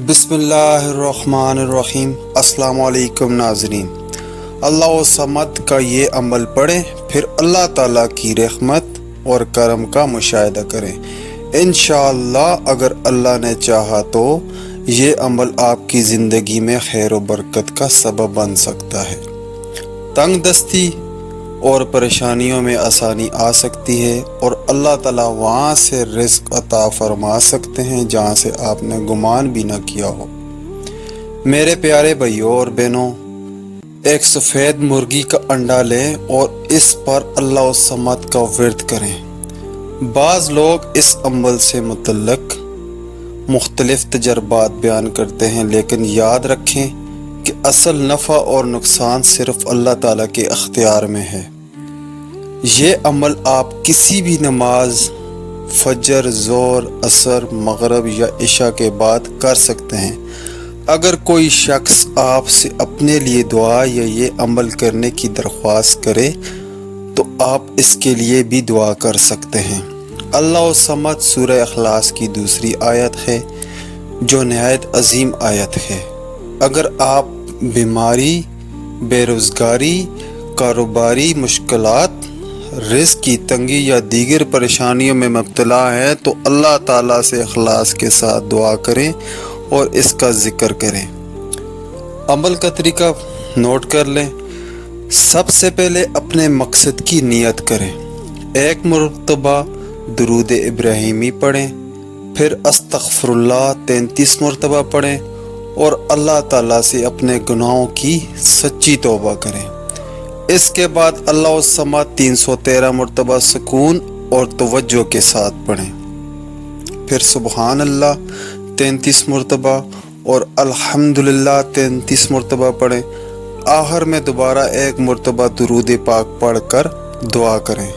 بسم اللہ الرحمن الرحیم۔ السلام علیکم ناظرین، اللہ صمد کا یہ عمل پڑھیں، پھر اللہ تعالیٰ کی رحمت اور کرم کا مشاہدہ کریں۔ انشاءاللہ اگر اللہ نے چاہا تو یہ عمل آپ کی زندگی میں خیر و برکت کا سبب بن سکتا ہے۔ تنگ دستی اور پریشانیوں میں آسانی آ سکتی ہے اور اللہ تعالیٰ وہاں سے رزق عطا فرما سکتے ہیں جہاں سے آپ نے گمان بھی نہ کیا ہو۔ میرے پیارے بھائیوں اور بہنوں، ایک سفید مرغی کا انڈا لیں اور اس پر اللہ الصمد کا ورد کریں۔ بعض لوگ اس عمل سے متعلق مختلف تجربات بیان کرتے ہیں، لیکن یاد رکھیں کہ اصل نفع اور نقصان صرف اللہ تعالیٰ کے اختیار میں ہے۔ یہ عمل آپ کسی بھی نماز فجر، ظہر، عصر، مغرب یا عشاء کے بعد کر سکتے ہیں۔ اگر کوئی شخص آپ سے اپنے لیے دعا یا یہ عمل کرنے کی درخواست کرے تو آپ اس کے لیے بھی دعا کر سکتے ہیں۔ اللہ الصمد سورہ اخلاص کی دوسری آیت ہے جو نہایت عظیم آیت ہے۔ اگر آپ بیماری، بے روزگاری، کاروباری مشکلات، رزق کی تنگی یا دیگر پریشانیوں میں مبتلا ہیں تو اللہ تعالیٰ سے اخلاص کے ساتھ دعا کریں اور اس کا ذکر کریں۔ عمل کا طریقہ نوٹ کر لیں۔ سب سے پہلے اپنے مقصد کی نیت کریں۔ ایک مرتبہ درود ابراہیمی پڑھیں، پھر استغفر اللہ 33 مرتبہ پڑھیں اور اللہ تعالیٰ سے اپنے گناہوں کی سچی توبہ کریں۔ اس کے بعد اللہ الصمد 313 مرتبہ سکون اور توجہ کے ساتھ پڑھیں، پھر سبحان اللہ 33 مرتبہ اور الحمدللہ 33 مرتبہ پڑھیں۔ آخر میں دوبارہ ایک مرتبہ درود پاک پڑھ کر دعا کریں۔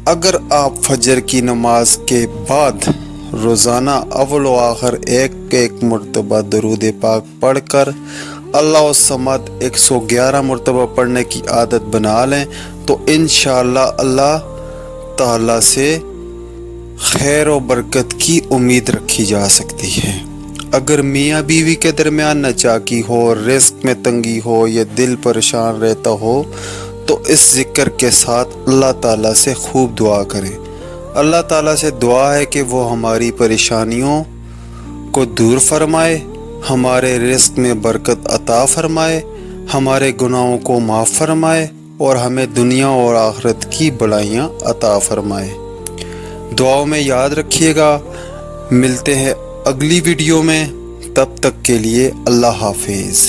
اگر آپ فجر کی نماز کے بعد روزانہ اول و آخر ایک مرتبہ درود پاک پڑھ کر اللہ الصمد 111 مرتبہ پڑھنے کی عادت بنا لیں تو انشاءاللہ اللہ تعالیٰ سے خیر و برکت کی امید رکھی جا سکتی ہے۔ اگر میاں بیوی کے درمیان ناچاکی ہو، رزق میں تنگی ہو یا دل پریشان رہتا ہو تو اس ذکر کے ساتھ اللہ تعالیٰ سے خوب دعا کریں۔ اللہ تعالیٰ سے دعا ہے کہ وہ ہماری پریشانیوں کو دور فرمائے، ہمارے رزق میں برکت عطا فرمائے، ہمارے گناہوں کو معاف فرمائے اور ہمیں دنیا اور آخرت کی بھلائیاں عطا فرمائے۔ دعاؤں میں یاد رکھیے گا۔ ملتے ہیں اگلی ویڈیو میں، تب تک کے لیے اللہ حافظ۔